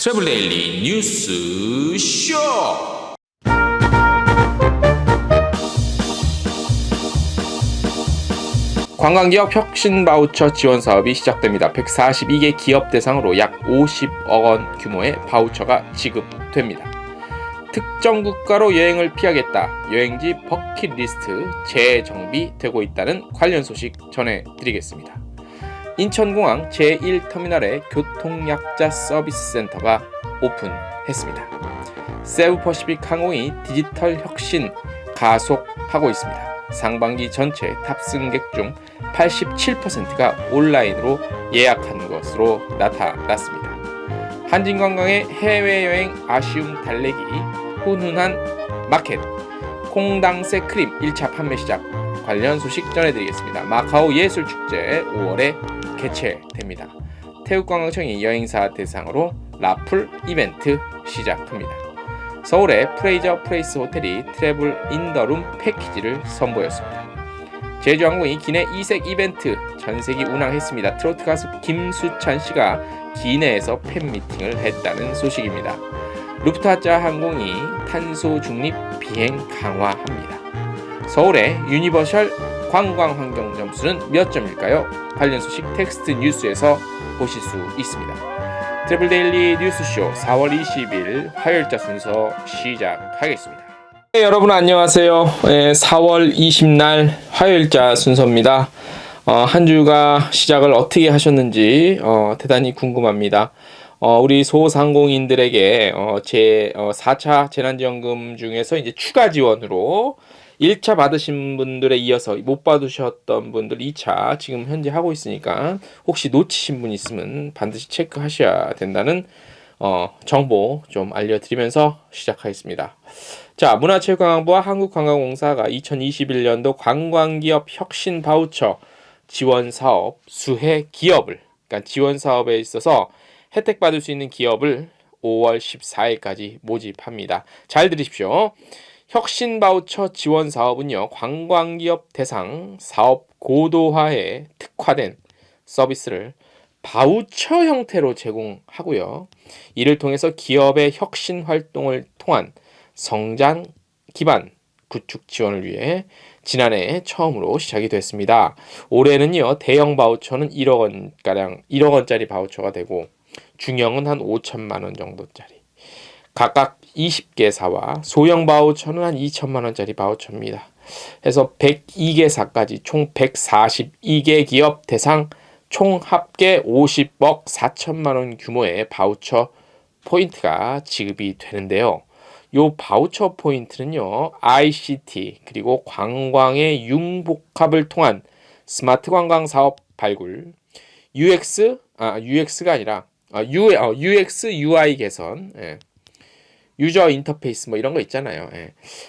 트래블 데일리 뉴스 쇼. 관광기업 혁신 바우처 지원 사업이 시작됩니다. 142개 기업 대상으로 약 50억 원 규모의 바우처가 지급됩니다. 특정 국가로 여행을 피하겠다. 여행지 버킷리스트 재정비되고 있다는 관련 소식 전해드리겠습니다. 인천공항 제1터미널에 교통약자 서비스 센터가 오픈했습니다. 세부퍼시픽 항공이 디지털 혁신 가속하고 있습니다. 상반기 전체 탑승객 중 87%가 온라인으로 예약한 것으로 나타났습니다. 한진관광의 해외여행 아쉬움 달래기 훈훈한 마켓 콩당새 크림 1차 판매 시작 관련 소식 전해드리겠습니다. 마카오 예술축제 5월에 개최됩니다. 태국관광청이 여행사 대상으로 라풀 이벤트 시작합니다. 서울의 프레이저 플레이스 호텔이 트래블 인더룸 패키지를 선보였습니다. 제주항공이 기내 이색 이벤트 전세기 운항했습니다. 트로트 가수 김수찬 씨가 기내에서 팬미팅을 했다는 소식입니다. 루프트한자 항공이 탄소 중립 비행 강화합니다. 서울의 유니버셜 관광 환경 점수는 몇 점일까요? 관련 소식 텍스트 뉴스에서 보실 수 있습니다. 트래블 데일리 뉴스쇼 4월 20일 화요일자 순서 시작하겠습니다. 네, 여러분 안녕하세요. 4월 20날 화요일자 순서입니다. 한 주가 시작을 어떻게 하셨는지 대단히 궁금합니다. 우리 소상공인들에게 제 4차 재난지원금 중에서 이제 추가 지원으로 1차 받으신 분들에 이어서 못 받으셨던 분들 2차 지금 현재 하고 있으니까 혹시 놓치신 분 있으면 반드시 체크하셔야 된다는 정보 좀 알려드리면서 시작하겠습니다. 자, 문화체육관광부와 한국관광공사가 2021년도 관광기업 혁신 바우처 지원 사업 수혜 기업을, 그러니까 지원 사업에 있어서 혜택 받을 수 있는 기업을 5월 14일까지 모집합니다. 잘 들으십시오. 혁신 바우처 지원 사업은요, 관광기업 대상 사업 고도화에 특화된 서비스를 바우처 형태로 제공하고요. 이를 통해서 기업의 혁신 활동을 통한 성장 기반 구축 지원을 위해 지난해 처음으로 시작이 됐습니다. 올해는요, 대형 바우처는 1억 원짜리 바우처가 되고 중형은 한 5천만 원 정도짜리. 각각 20개사와 소형 바우처는 한 2천만 원짜리 바우처입니다. 해서 102개사까지 총 142개 기업 대상 총 합계 50억 4천만 원 규모의 바우처 포인트가 지급이 되는데요. 요 바우처 포인트는요, ICT 그리고 관광의 융복합을 통한 스마트 관광 사업 발굴, UX가 아니라 UX UI 개선, 유저 인터페이스 뭐 이런 거 있잖아요.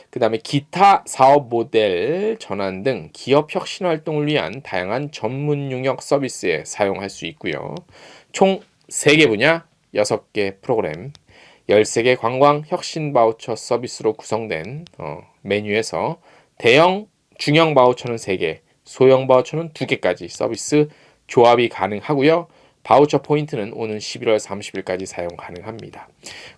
그 다음에 기타 사업 모델 전환 등 기업 혁신 활동을 위한 다양한 전문 용역 서비스에 사용할 수 있고요. 총 3개 분야 6개 프로그램 13개 관광 혁신 바우처 서비스로 구성된 메뉴에서 대형, 중형 바우처는 3개, 소형 바우처는 2개까지 서비스 조합이 가능하고요. 바우처 포인트는 오는 11월 30일까지 사용 가능합니다.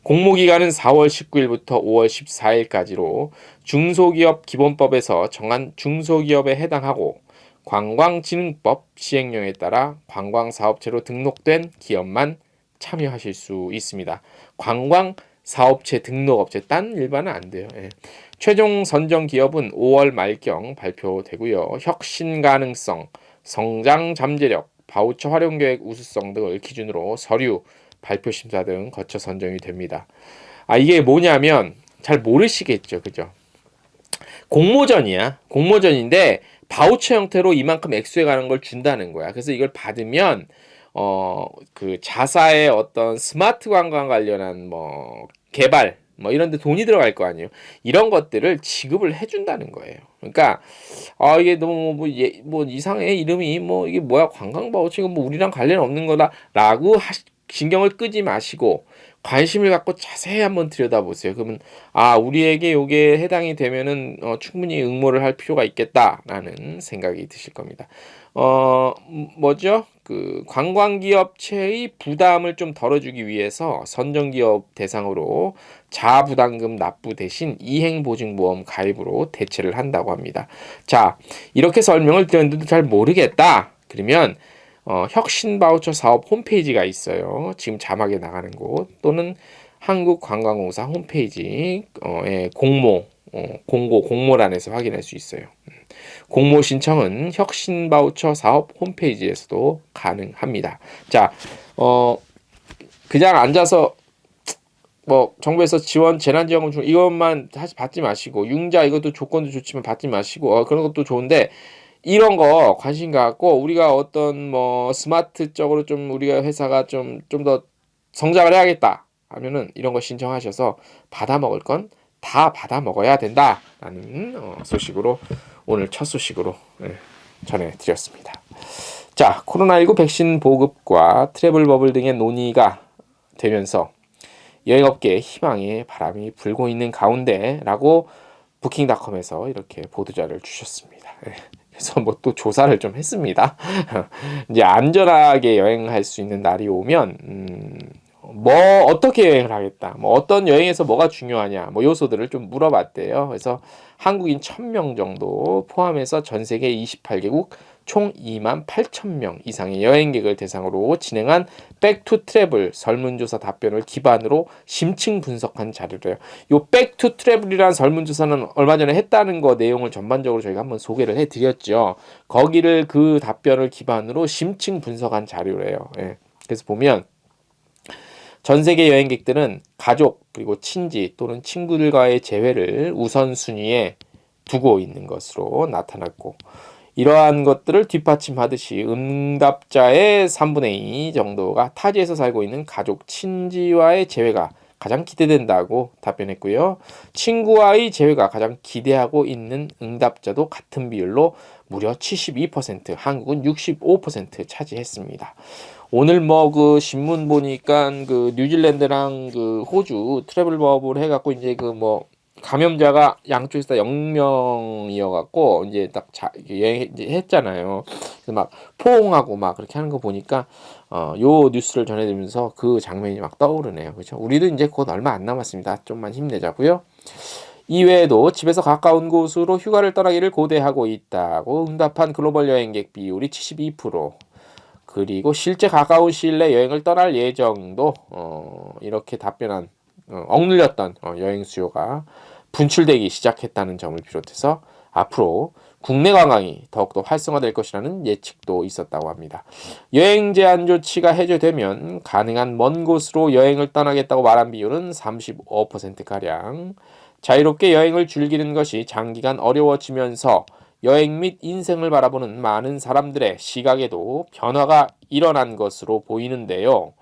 공모기간은 4월 19일부터 5월 14일까지로 중소기업 기본법에서 정한 중소기업에 해당하고 관광진흥법 시행령에 따라 관광사업체로 등록된 기업만 참여하실 수 있습니다. 관광사업체 등록업체 딴 일반은 안 돼요. 최종 선정 기업은 5월 말경 발표되고요. 혁신 가능성, 성장 잠재력, 바우처 활용 계획 우수성 등을 기준으로 서류, 발표 심사 등 거쳐 선정이 됩니다. 이게 뭐냐면 잘 모르시겠죠, 그죠? 공모전이야. 공모전인데 바우처 형태로 이만큼 액수에 가는 걸 준다는 거야. 그래서 이걸 받으면 그 자사의 어떤 스마트 관광 관련한 뭐 개발 이런 데 돈이 들어갈 거 아니에요. 이런 것들을 지급을 해준다는 거예요. 그러니까 이게 너무 뭐 이상해 이름이 이게 뭐야 관광 바우처 뭐 우리랑 관련 없는 거다라고 신경을 끄지 마시고 관심을 갖고 자세히 한번 들여다보세요. 그러면 우리에게 요게 해당이 되면은 충분히 응모를 할 필요가 있겠다라는 생각이 드실 겁니다. 뭐죠? 그 관광기업체의 부담을 좀 덜어주기 위해서 선정기업 대상으로 자부담금 납부 대신 이행보증보험 가입으로 대체를 한다고 합니다. 자, 이렇게 설명을 드렸는데도 잘 모르겠다. 그러면 혁신바우처 사업 홈페이지가 있어요. 지금 자막에 나가는 곳 또는 한국관광공사 홈페이지 공모란에서 확인할 수 있어요. 공모 신청은 혁신바우처 사업 홈페이지에서도 가능합니다. 자, 그냥 앉아서 뭐 정부에서 지원 재난지원금 중 이것만 받지 마시고 융자 이것도 조건도 좋지만 받지 마시고 그런 것도 좋은데 이런 거 관심 갖고 우리가 어떤 뭐 스마트적으로 좀 우리가 회사가 좀 더 성장을 해야겠다 하면은 이런 거 신청하셔서 받아 먹을 건 다 받아 먹어야 된다라는 소식으로 오늘 첫 소식으로 전해드렸습니다. 자, 코로나19 백신 보급과 트래블 버블 등의 논의가 되면서 여행업계에 희망의 바람이 불고 있는 가운데라고 부킹닷컴에서 이렇게 보도자를 주셨습니다. 그래서 뭐 또 조사를 좀 했습니다. 이제 안전하게 여행할 수 있는 날이 오면 뭐 어떻게 여행을 하겠다, 뭐 어떤 여행에서 뭐가 중요하냐, 뭐 요소들을 좀 물어봤대요. 그래서 한국인 1,000명 정도 포함해서 전 세계 28개국 총 28,000명 이상의 여행객을 대상으로 진행한 백투 트래블 설문조사 답변을 기반으로 심층 분석한 자료래요. 요 백투 트래블이라는 설문조사는 얼마 전에 했다는 거 내용을 전반적으로 저희가 한번 소개를 해드렸죠. 거기를 그 답변을 기반으로 심층 분석한 자료래요. 예. 그래서 보면 전 세계 여행객들은 가족 그리고 친지 또는 친구들과의 재회를 우선순위에 두고 있는 것으로 나타났고 이러한 것들을 뒷받침하듯이 응답자의 3분의 2 정도가 타지에서 살고 있는 가족 친지와의 재회가 가장 기대된다고 답변했고요. 친구와의 재회가 가장 기대하고 있는 응답자도 같은 비율로 무려 72%, 한국은 65% 차지했습니다. 오늘 뭐 그 신문 보니까 그 뉴질랜드랑 그 호주 트래블 버블 해갖고 이제 그 뭐 감염자가 양쪽에서 다 0명이어갖고 이제 딱 여행 이제 했잖아요. 그래서 막 포옹하고 막 그렇게 하는 거 보니까 요 뉴스를 전해드리면서 그 장면이 막 떠오르네요. 그렇죠? 우리도 이제 곧 얼마 안 남았습니다. 좀만 힘내자고요. 이외에도 집에서 가까운 곳으로 휴가를 떠나기를 고대하고 있다고 응답한 글로벌 여행객 비율이 72%. 그리고 실제 가까운 시일 내 여행을 떠날 예정도 이렇게 답변한 억눌렸던 여행 수요가 분출되기 시작했다는 점을 비롯해서 앞으로 국내 관광이 더욱더 활성화될 것이라는 예측도 있었다고 합니다. 여행 제한 조치가 해제되면 가능한 먼 곳으로 여행을 떠나겠다고 말한 비율은 35%가량. 자유롭게 여행을 즐기는 것이 장기간 어려워지면서 여행 및 인생을 바라보는 많은 사람들의 시각에도 변화가 일어난 것으로 보이는데요.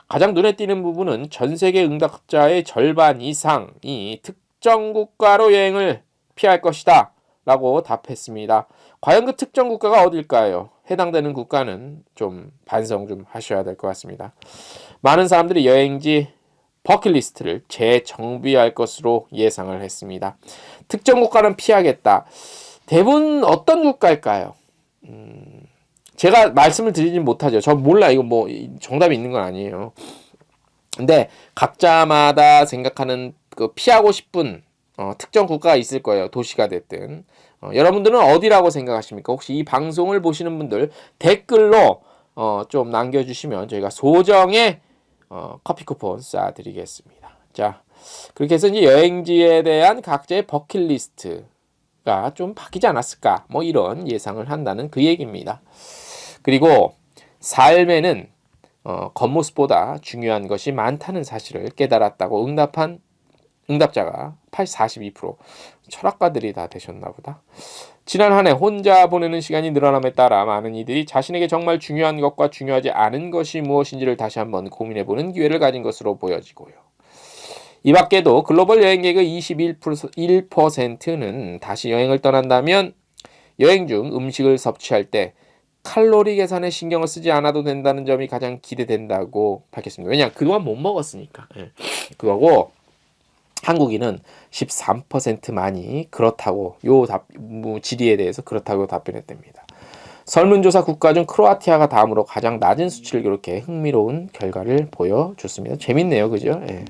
가장 눈에 띄는 부분은 전 세계 응답자의 절반 이상이 특정 국가로 여행을 피할 것이다 라고 답했습니다. 과연 그 특정 국가가 어딜까요? 해당되는 국가는 좀 반성 좀 하셔야 될 것 같습니다. 많은 사람들이 여행지 버킷리스트를 재정비할 것으로 예상을 했습니다. 특정 국가는 피하겠다. 대부분 어떤 국가일까요? 제가 말씀을 드리진 못하죠. 저 몰라. 이거 뭐 정답이 있는 건 아니에요. 근데 각자마다 생각하는 그 피하고 싶은 특정 국가가 있을 거예요. 도시가 됐든. 여러분들은 어디라고 생각하십니까? 혹시 이 방송을 보시는 분들 댓글로 좀 남겨주시면 저희가 소정의 커피 쿠폰 쏴드리겠습니다. 자, 그렇게 해서 이제 여행지에 대한 각자의 버킷리스트가 좀 바뀌지 않았을까? 뭐 이런 예상을 한다는 그 얘기입니다. 그리고 삶에는 겉모습보다 중요한 것이 많다는 사실을 깨달았다고 응답자가 42%. 철학가들이 다 되셨나 보다. 지난 한 해 혼자 보내는 시간이 늘어남에 따라 많은 이들이 자신에게 정말 중요한 것과 중요하지 않은 것이 무엇인지를 다시 한번 고민해보는 기회를 가진 것으로 보여지고요. 이 밖에도 글로벌 여행객의 21%는 다시 여행을 떠난다면 여행 중 음식을 섭취할 때 칼로리 계산에 신경을 쓰지 않아도 된다는 점이 가장 기대된다고 밝혔습니다. 왜냐하면 그동안 못 먹었으니까. 그거고 한국인은 13%만이 그렇다고 질의에 대해서 그렇다고 답변했답니다. 설문조사 국가 중 크로아티아가 다음으로 가장 낮은 수치를 기록해 흥미로운 결과를 보여줬습니다. 재밌네요, 그죠? 예.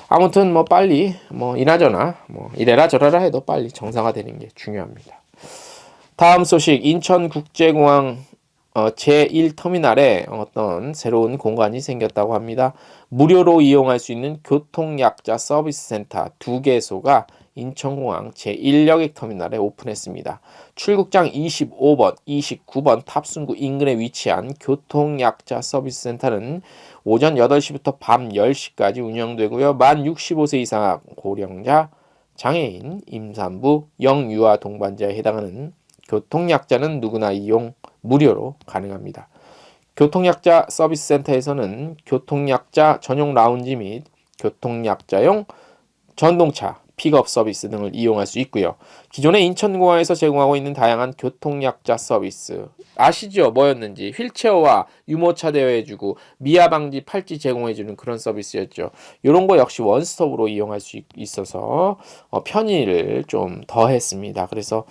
아무튼 뭐 빨리 뭐 이나저나 뭐 이래라 저래라 해도 빨리 정상화되는 게 중요합니다. 다음 소식, 인천국제공항 제1터미널에 어떤 새로운 공간이 생겼다고 합니다. 무료로 이용할 수 있는 교통약자 서비스 센터 2개소가 인천공항 제1여객 터미널에 오픈했습니다. 출국장 25번, 29번 탑승구 인근에 위치한 교통약자 서비스 센터는 오전 8시부터 밤 10시까지 운영되고요. 만 65세 이상 고령자, 장애인, 임산부, 영유아 동반자에 해당하는 교통약자는 누구나 이용 무료로 가능합니다. 교통약자 서비스 센터에서는 교통약자 전용 라운지 및 교통약자용 전동차 픽업 서비스 등을 이용할 수 있고요. 기존의 인천공항에서 제공하고 있는 다양한 교통약자 서비스 아시죠? 뭐였는지 휠체어와 유모차 대여해주고 미아 방지 팔찌 제공해주는 그런 서비스였죠. 이런 거 역시 원스톱으로 이용할 수 있어서 편의를 좀 더했습니다. 그래서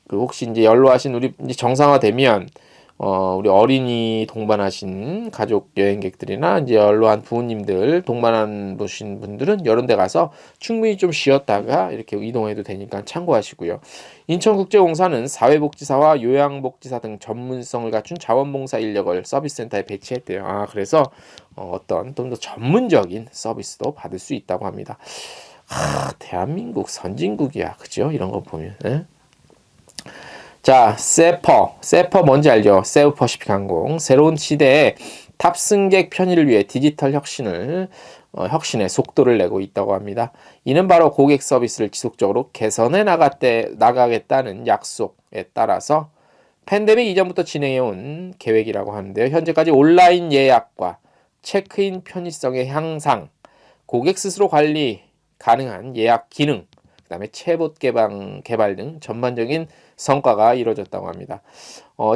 그 혹시 이제 연로하신 우리 이제 정상화되면 우리 어린이 동반하신 가족 여행객들이나 이제 연로한 부모님들 동반한 보신 분들은 이런 데 가서 충분히 좀 쉬었다가 이렇게 이동해도 되니까 참고하시고요. 인천국제공사는 사회복지사와 요양복지사 등 전문성을 갖춘 자원봉사 인력을 서비스 센터에 배치했대요. 그래서 어떤 좀 더 전문적인 서비스도 받을 수 있다고 합니다. 대한민국 선진국이야. 그죠? 이런 거 보면. 예? 자, 세퍼 뭔지 알죠? 세우 퍼시픽 항공. 새로운 시대에 탑승객 편의를 위해 디지털 혁신의 속도를 내고 있다고 합니다. 이는 바로 고객 서비스를 지속적으로 개선해 나가겠다는 약속에 따라서 팬데믹 이전부터 진행해온 계획이라고 하는데요. 현재까지 온라인 예약과 체크인 편의성의 향상, 고객 스스로 관리 가능한 예약 기능, 그 다음에 챗봇 개발 등 전반적인 성과가 이루어졌다고 합니다.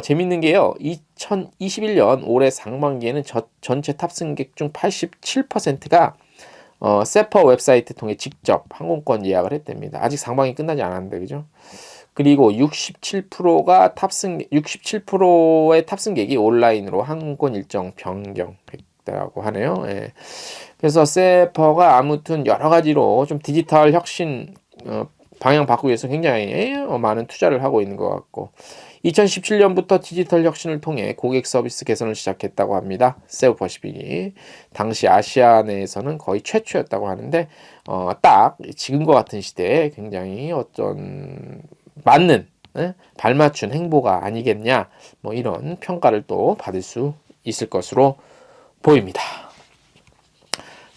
재밌는 게요. 2021년 올해 상반기에는 전체 탑승객 중 87%가 세퍼 웹사이트 통해 직접 항공권 예약을 했답니다. 아직 상반기 끝나지 않았는데 그죠? 그리고 67%의 탑승객이 온라인으로 항공권 일정 변경했다고 하네요. 예. 그래서 세퍼가 아무튼 여러 가지로 좀 디지털 혁신 방향 바꾸기 위해서 굉장히 많은 투자를 하고 있는 것 같고 2017년부터 디지털 혁신을 통해 고객 서비스 개선을 시작했다고 합니다. 세우퍼시픽이 당시 아시아 내에서는 거의 최초였다고 하는데 딱 지금과 같은 시대에 굉장히 어떤 맞는 발맞춘 행보가 아니겠냐 뭐 이런 평가를 또 받을 수 있을 것으로 보입니다.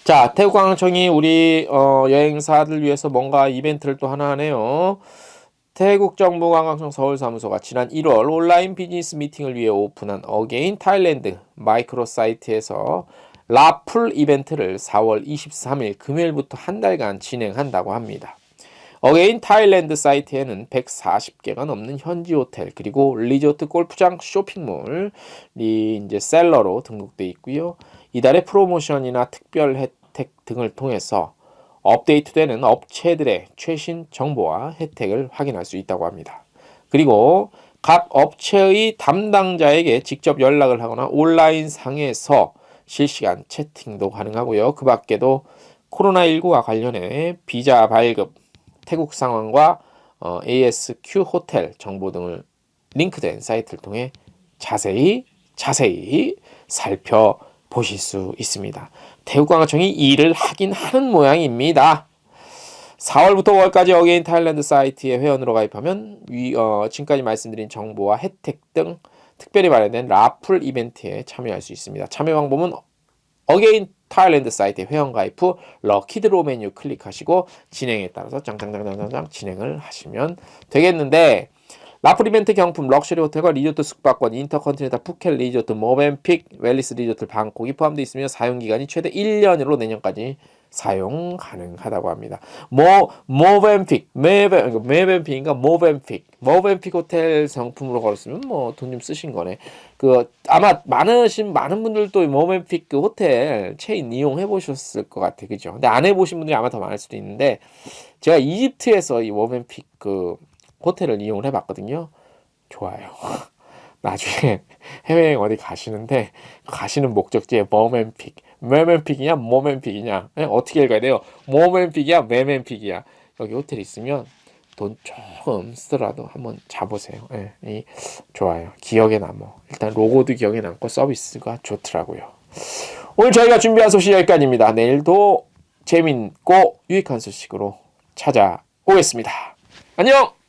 자, 태국관광청이 우리 여행사들 위해서 뭔가 이벤트를 또 하나 하네요. 태국정부관광청 서울사무소가 지난 1월 온라인 비즈니스 미팅을 위해 오픈한 어게인 타일랜드 마이크로 사이트에서 라풀 이벤트를 4월 23일 금요일부터 한 달간 진행한다고 합니다. 어게인 타일랜드 사이트에는 140개가 넘는 현지 호텔 그리고 리조트 골프장 쇼핑몰이 이제 셀러로 등록돼 있고요. 이달의 프로모션이나 특별 혜택 등을 통해서 업데이트되는 업체들의 최신 정보와 혜택을 확인할 수 있다고 합니다. 그리고 각 업체의 담당자에게 직접 연락을 하거나 온라인 상에서 실시간 채팅도 가능하고요. 그 밖에도 코로나19와 관련해 비자 발급, 태국 상황과 ASQ 호텔 정보 등을 링크된 사이트를 통해 자세히 살펴보실 수 있습니다. 태국관광청이 일을 하긴 하는 모양입니다. 4월부터 5월까지 어게인 타일랜드 사이트에 회원으로 가입하면 지금까지 말씀드린 정보와 혜택 등 특별히 마련된 라풀 이벤트에 참여할 수 있습니다. 참여 방법은 어게인 타일랜드 사이트에 회원 가입 후 럭키드로 메뉴 클릭하시고 진행에 따라서 짱짱짱짱짱 진행을 하시면 되겠는데 라풀 이벤트 경품 럭셔리 호텔과 리조트 숙박권 인터컨티넨탈 푸켓 리조트 모벤픽 웰리스 리조트 방콕이 포함되어 있으며 사용기간이 최대 1년으로 내년까지 사용 가능하다고 합니다. 메벤픽인가 모벤픽 호텔 상품으로 걸었으면 뭐 돈 좀 쓰신 거네. 아마 많은 분들도 모벤픽 그 호텔 체인 이용해 보셨을 것 같아, 그죠? 근데 안 해보신 분들이 아마 더 많을 수도 있는데 제가 이집트에서 이 모벤픽 그 호텔을 이용을 해봤거든요. 좋아요. 나중에 해외여행 어디 가시는데 가시는 목적지에 머맨픽, 매맨픽이냐 모맨픽이냐 어떻게 읽어야 돼요? 모맨픽이야 매맨픽이야. 여기 호텔 있으면 돈 조금 쓰더라도 한번 자보세요. 이 좋아요. 기억에 남어. 일단 로고도 기억에 남고 서비스가 좋더라고요. 오늘 저희가 준비한 소식 여기까지입니다. 내일도 재밌고 유익한 소식으로 찾아오겠습니다. 안녕!